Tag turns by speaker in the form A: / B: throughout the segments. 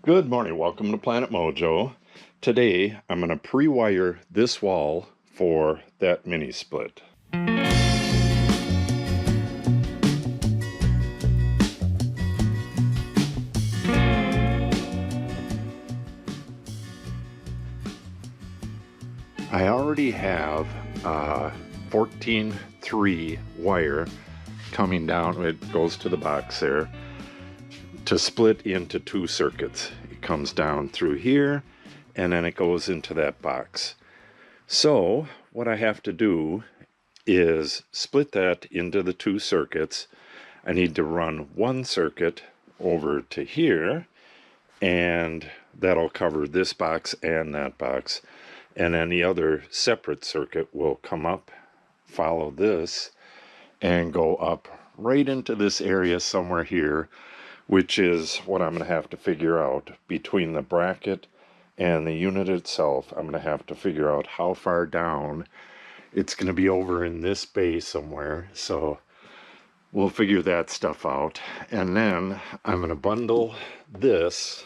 A: Good morning, welcome to Planet Mojo. Today I'm going to pre-wire this wall for that mini split. I already have 14-3 wire coming down. It goes to the box there to split into two circuits. It comes down through here and then it goes into that box. So what I have to do is split that into the two circuits. I need to run one circuit over to here, and that'll cover this box and that box, and then the other separate circuit will come up, follow this, and go up right into this area somewhere here, which is what I'm going to have to figure out between the bracket and the unit itself. I'm going to have to figure out how far down. It's going to be over in this bay somewhere, so we'll figure that stuff out. And then I'm going to bundle this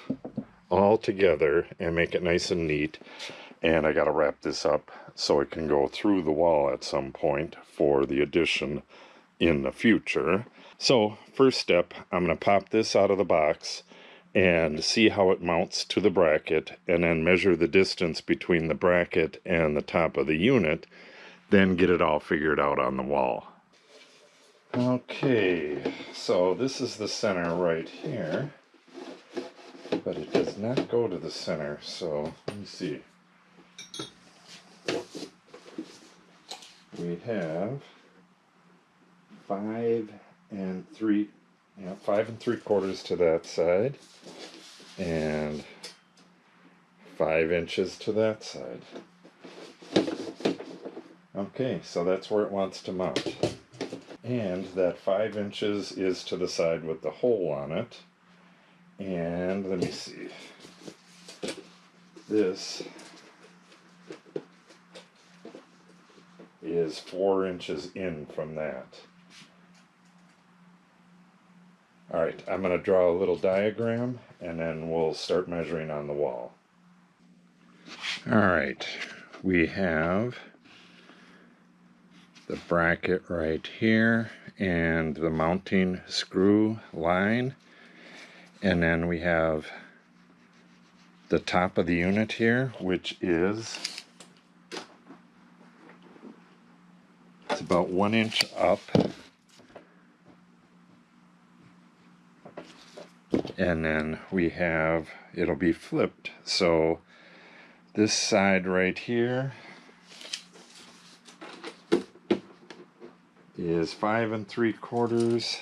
A: all together and make it nice and neat. And I got to wrap this up so it can go through the wall at some point for the addition in the future. So first step, I'm going to pop this out of the box and see how it mounts to the bracket, and then measure the distance between the bracket and the top of the unit, then get it all figured out on the wall. Okay, so this is the center right here, but it does not go to the center, so let me see. We have 5 3/4 to that side and 5 inches to that side. Okay, so that's where it wants to mount. And that 5 inches is to the side with the hole on it. And let me see. This is 4 inches in from that. Alright, I'm going to draw a little diagram and then we'll start measuring on the wall. Alright, we have the bracket right here and the mounting screw line, and then we have the top of the unit here, which is, it's about 1 inch up, and then we have, it'll be flipped, so this side right here is 5 3/4,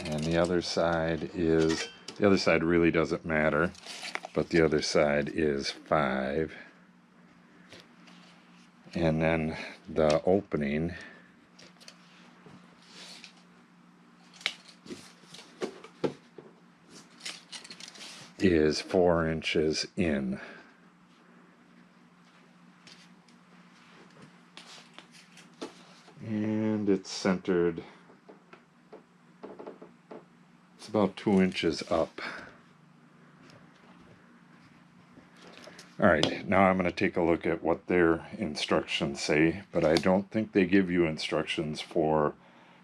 A: and the other side is, the other side really doesn't matter, but the other side is 5, and then the opening is 4 inches in. And it's centered, it's about 2 inches up. Alright, now I'm going to take a look at what their instructions say, but I don't think they give you instructions for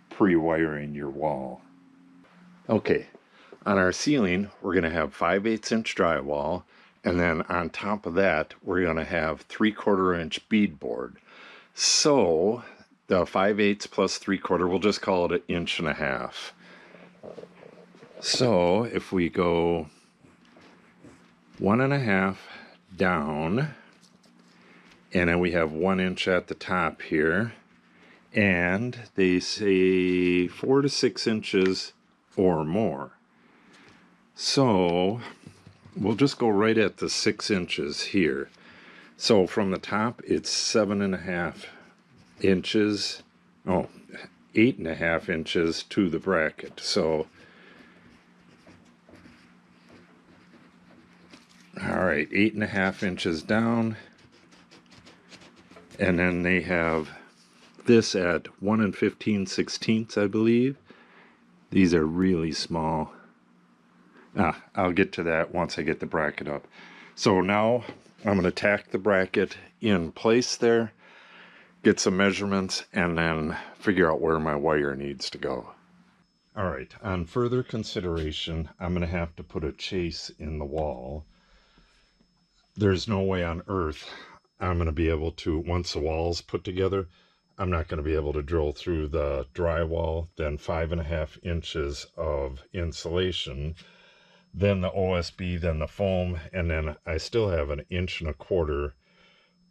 A: pre-wiring your wall. Okay, on our ceiling we're going to have 5/8 inch drywall, and then on top of that we're going to have 3/4 inch beadboard. So the 5/8 plus 3/4, we'll just call it 1.5 inches. So if we go 1.5 down, and then we have 1 inch at the top here, and they say 4 to 6 inches or more. So we'll just go right at the 6 inches here. So from the top it's 7.5 inches, 8.5 inches to the bracket. So alright, 8.5 inches down, and then they have this at 1 15/16, I believe, These are really small. I'll get to that once I get the bracket up. So now I'm going to tack the bracket in place there, get some measurements, and then figure out where my wire needs to go. All right, on further consideration, I'm going to have to put a chase in the wall. There's no way on earth I'm going to be able to, once the wall's put together, I'm not going to be able to drill through the drywall, then 5.5 inches of insulation, then the OSB, then the foam, and then I still have 1.25 inches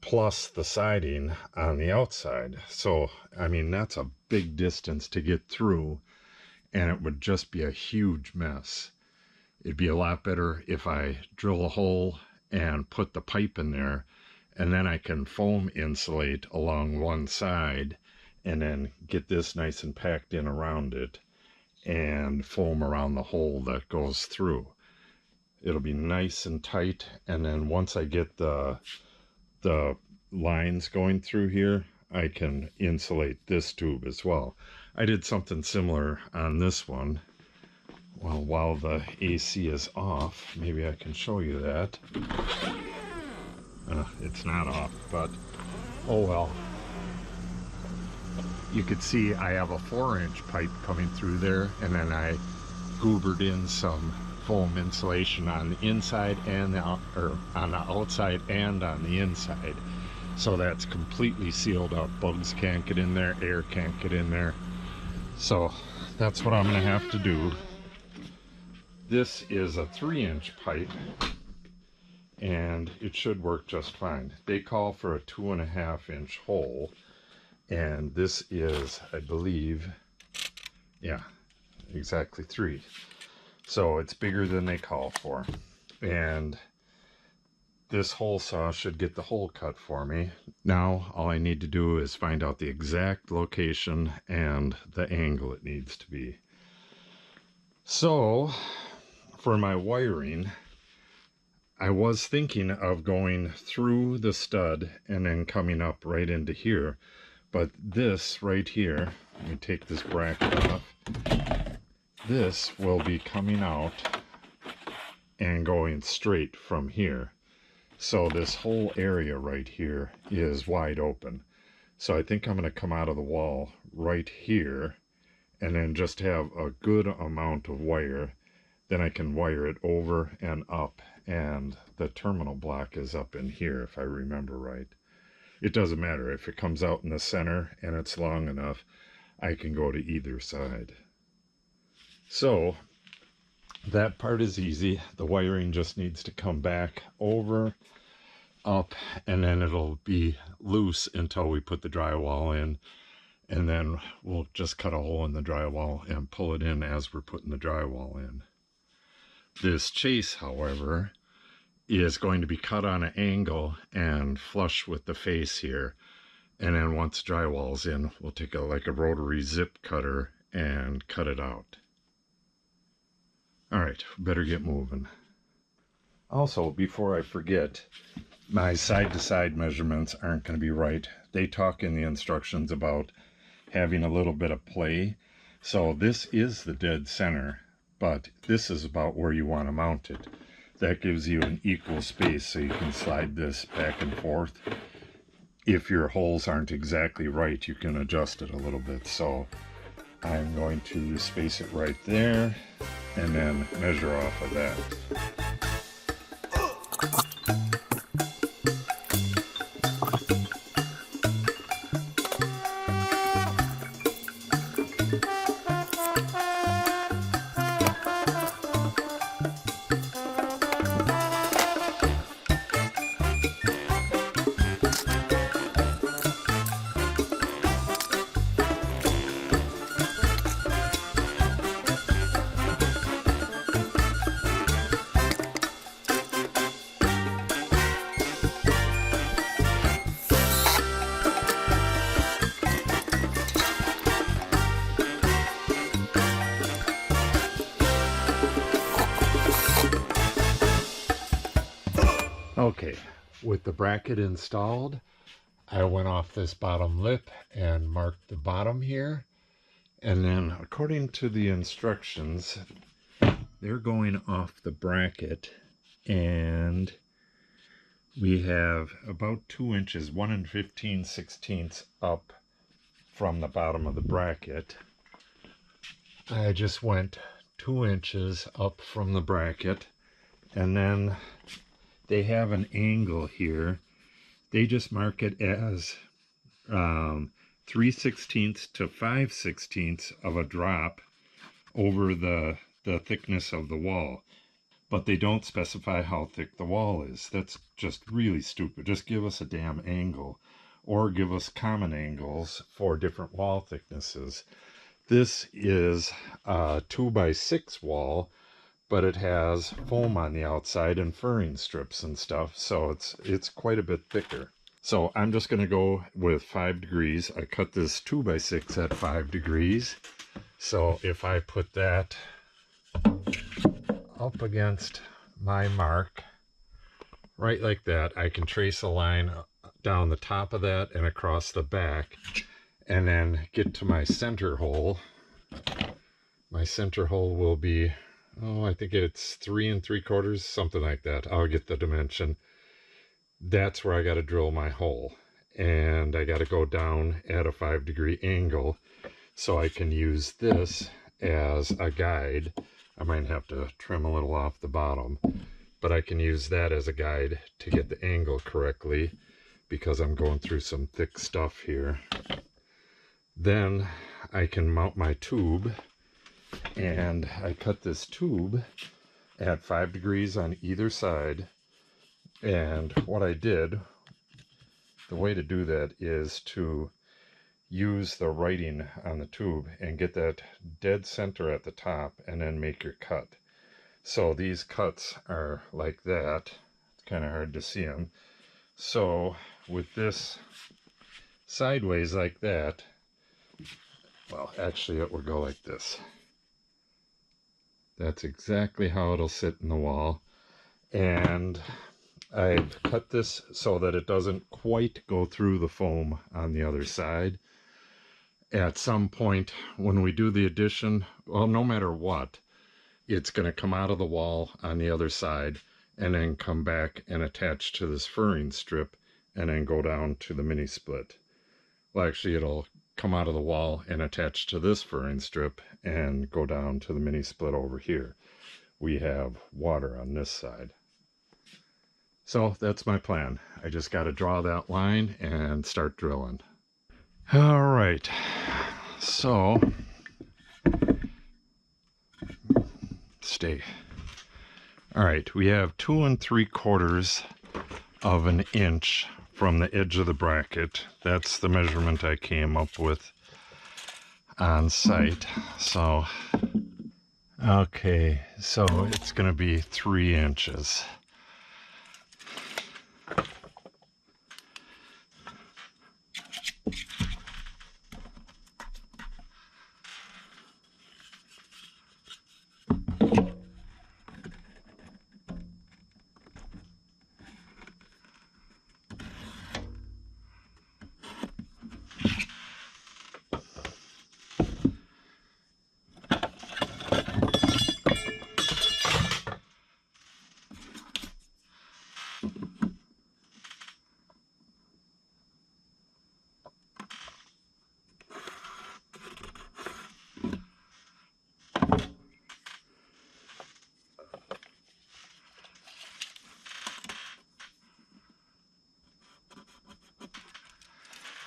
A: plus the siding on the outside. So, I mean, that's a big distance to get through, and it would just be a huge mess. It'd be a lot better if I drill a hole and put the pipe in there, and then I can foam insulate along one side and then get this nice and packed in around it and foam around the hole that goes through. It'll be nice and tight, and then once I get the lines going through here, I can insulate this tube as well. I did something similar on this one. Well, while the AC is off, maybe I can show you that. It's not off, but oh well. You could see I have a 4-inch pipe coming through there, and then I goobered in some foam insulation on the inside and on the outside and on the inside. So that's completely sealed up. Bugs can't get in there, air can't get in there. So that's what I'm going to have to do. This is a 3-inch pipe, and it should work just fine. They call for a 2.5-inch hole, and this is, I believe, yeah, exactly 3. So it's bigger than they call for. And this hole saw should get the hole cut for me. Now all I need to do is find out the exact location and the angle it needs to be. So for my wiring, I was thinking of going through the stud and then coming up right into here, but this right here, let me take this bracket off, this will be coming out and going straight from here. So this whole area right here is wide open. So I think I'm going to come out of the wall right here and then just have a good amount of wire. Then I can wire it over and up, and the terminal block is up in here if I remember right. It doesn't matter if it comes out in the center and it's long enough, I can go to either side. So that part is easy. The wiring just needs to come back over, up, and then it'll be loose until we put the drywall in, and then we'll just cut a hole in the drywall and pull it in as we're putting the drywall in. This chase, however, is going to be cut on an angle and flush with the face here, and then once drywall's in, we'll take like a rotary zip cutter and cut it out. All right, better get moving. Also, before I forget, my side-to-side measurements aren't going to be right. They talk in the instructions about having a little bit of play. So this is the dead center, but this is about where you want to mount it. That gives you an equal space so you can slide this back and forth. If your holes aren't exactly right, you can adjust it a little bit. So I'm going to space it right there and then measure off of that. Okay, with the bracket installed, I went off this bottom lip and marked the bottom here, And then according to the instructions, they're going off the bracket, and we have about 2 inches, 1 15/16 up from the bottom of the bracket. I just went 2 inches up from the bracket, and then they have an angle here. They just mark it as 3/16 to 5/16 of a drop over the thickness of the wall. But they don't specify how thick the wall is. That's just really stupid. Just give us a damn angle, or give us common angles for different wall thicknesses. This is a 2x6 wall, but it has foam on the outside and furring strips and stuff, so it's quite a bit thicker. So I'm just going to go with 5 degrees. I cut this 2x6 at 5 degrees. So if I put that up against my mark, right like that, I can trace a line down the top of that and across the back, and then get to my center hole. My center hole will be, I think it's 3 3/4, something like that. I'll get the dimension. That's where I got to drill my hole, and I got to go down at a 5-degree angle, so I can use this as a guide. I might have to trim a little off the bottom, but I can use that as a guide to get the angle correctly, because I'm going through some thick stuff here. Then I can mount my tube, and I cut this tube at 5 degrees on either side. And what I did, the way to do that is to use the writing on the tube and get that dead center at the top, and then make your cut. So these cuts are like that. It's kind of hard to see them. So with this sideways like that, well, actually it will go like this. That's exactly how it'll sit in the wall. And I've cut this so that it doesn't quite go through the foam on the other side. At some point when we do the addition, well, no matter what, it's going to come out of the wall on the other side, and then come back and attach to this furring strip, and then go down to the mini split. Well, actually, it'll come out of the wall and attach to this furring strip and go down to the mini split over here. We have water on this side. So that's my plan. I just got to draw that line and start drilling. All right. So, stay. All right, we have 2 3/4 of an inch from the edge of the bracket. That's the measurement I came up with on site. So, okay, so it's going to be 3 inches.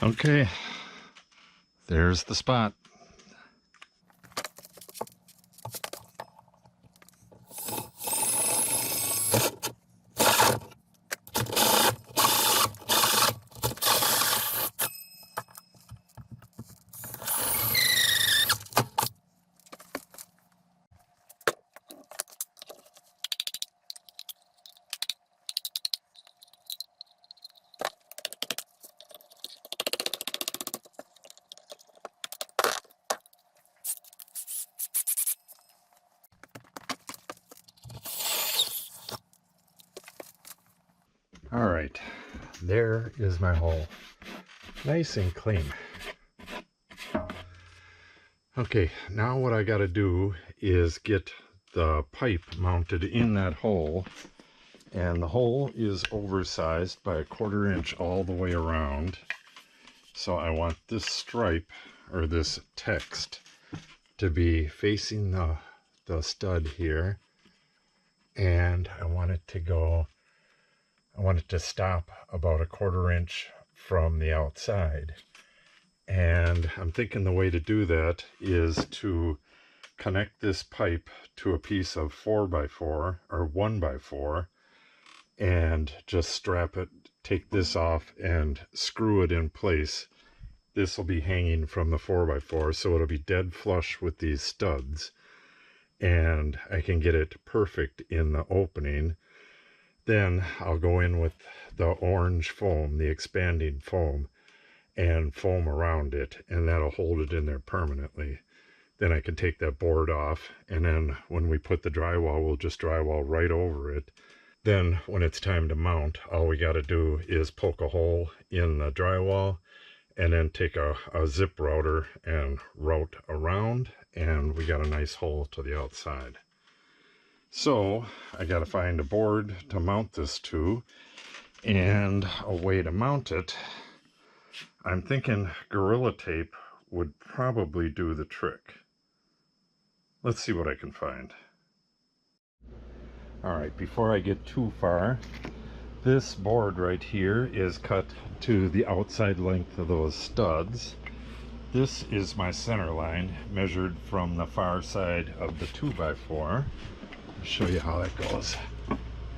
A: Okay, there's the spot. All right, there is my hole. Nice and clean. Okay, now what I got to do is get the pipe mounted in that hole, and the hole is oversized by a 1/4 inch all the way around. So I want this stripe, or this text, to be facing the stud here, and I want it to stop about a 1/4 inch from the outside. And I'm thinking the way to do that is to connect this pipe to a piece of 4x4 or 1x4 and just strap it, take this off and screw it in place. This will be hanging from the 4x4, so it'll be dead flush with these studs, and I can get it perfect in the opening. Then I'll go in with the orange foam, the expanding foam, and foam around it, and that'll hold it in there permanently. Then I can take that board off, and then when we put the drywall, we'll just drywall right over it. Then when it's time to mount, all we got to do is poke a hole in the drywall and then take a zip router and route around, and we got a nice hole to the outside. So I got to find a board to mount this to and a way to mount it. I'm thinking Gorilla Tape would probably do the trick. Let's see what I can find. Alright, before I get too far, this board right here is cut to the outside length of those studs. This is my center line, measured from the far side of the 2x4. I'll show you how that goes.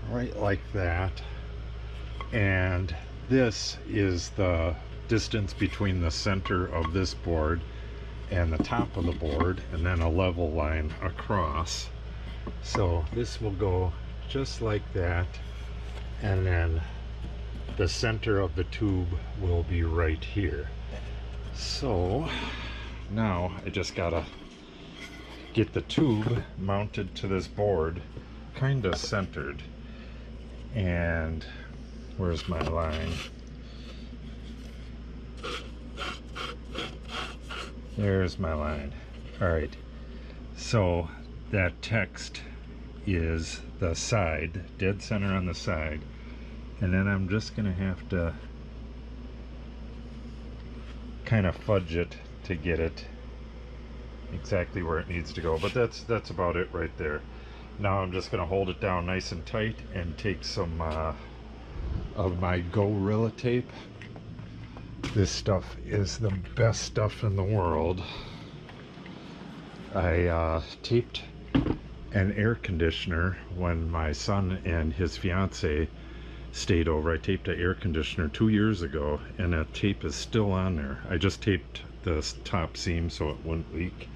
A: Right like that. And this is the distance between the center of this board and the top of the board, and then a level line across. So this will go just like that, and then the center of the tube will be right here. So now I just gotta get the tube mounted to this board kind of centered. And where's my line? There's my line. Alright, so that text is the side, dead center on the side, and then I'm just gonna have to kind of fudge it to get it exactly where it needs to go, but that's about it right there. Now I'm just gonna hold it down nice and tight and take some of my Gorilla Tape. This stuff is the best stuff in the world. I taped an air conditioner when my son and his fiance stayed over. I taped an air conditioner 2 years ago, and that tape is still on there. I just taped the top seam so it wouldn't leak.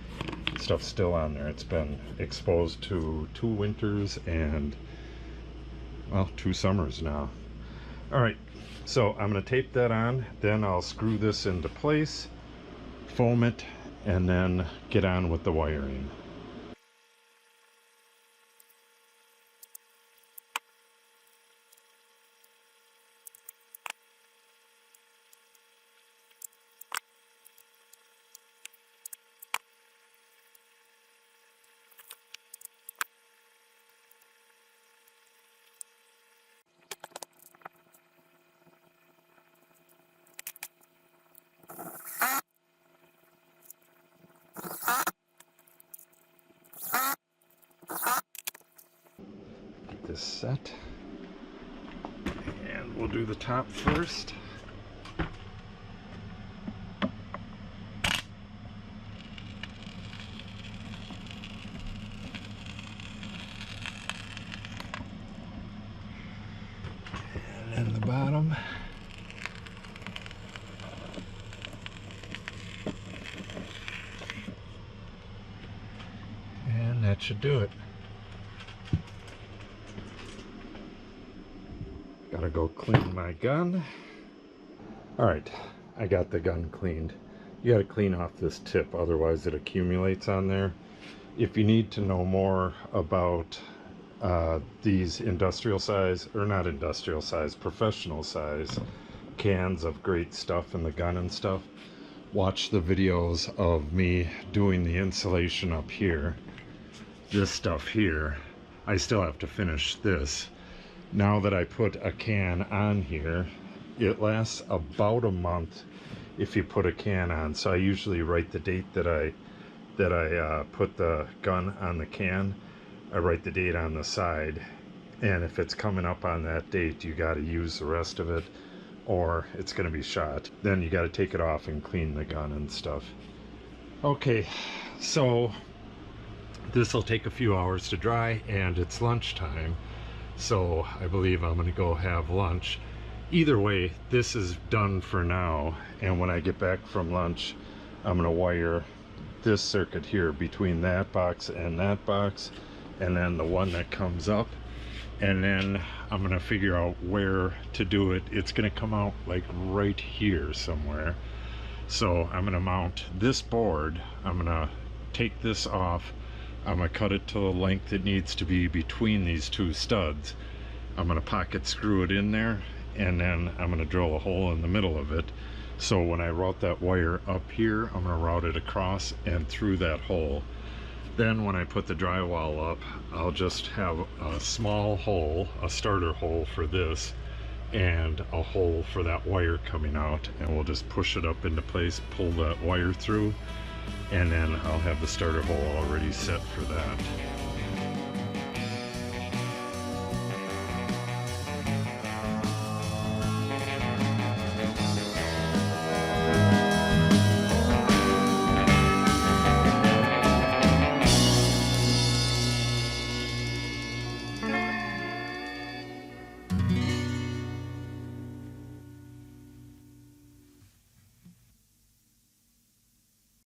A: Stuff's still on there. It's been exposed to 2 winters and, well, 2 summers now. Alright, so I'm going to tape that on, then I'll screw this into place, foam it, and then get on with the wiring. Get this set, and we'll do the top first. And then the bottom. And that should do it. Gotta go clean my gun. Alright, I got the gun cleaned. You gotta clean off this tip, otherwise it accumulates on there. If you need to know more about these industrial size, or not industrial size, professional size cans of great stuff in the gun and stuff, watch the videos of me doing the insulation up here, this stuff here, I still have to finish this. Now that I put a can on here, it lasts about a month if you put a can on. So I usually write the date that I put the gun on the can. I write the date on the side, and if it's coming up on that date, you got to use the rest of it or it's going to be shot. Then you got to take it off and clean the gun and stuff. Okay, so this will take a few hours to dry, and it's lunchtime, so I believe I'm going to go have lunch. Either way, this is done for now, and when I get back from lunch, I'm going to wire this circuit here between that box, and then the one that comes up, and then I'm going to figure out where to do it. It's going to come out like right here somewhere. So I'm going to mount this board. I'm going to take this off. I'm going to cut it to the length it needs to be between these two studs. I'm going to pocket screw it in there, and then I'm going to drill a hole in the middle of it. So when I route that wire up here, I'm going to route it across and through that hole. Then when I put the drywall up, I'll just have a small hole, a starter hole for this, and a hole for that wire coming out, and we'll just push it up into place, pull that wire through, and then I'll have the starter hole already set for that.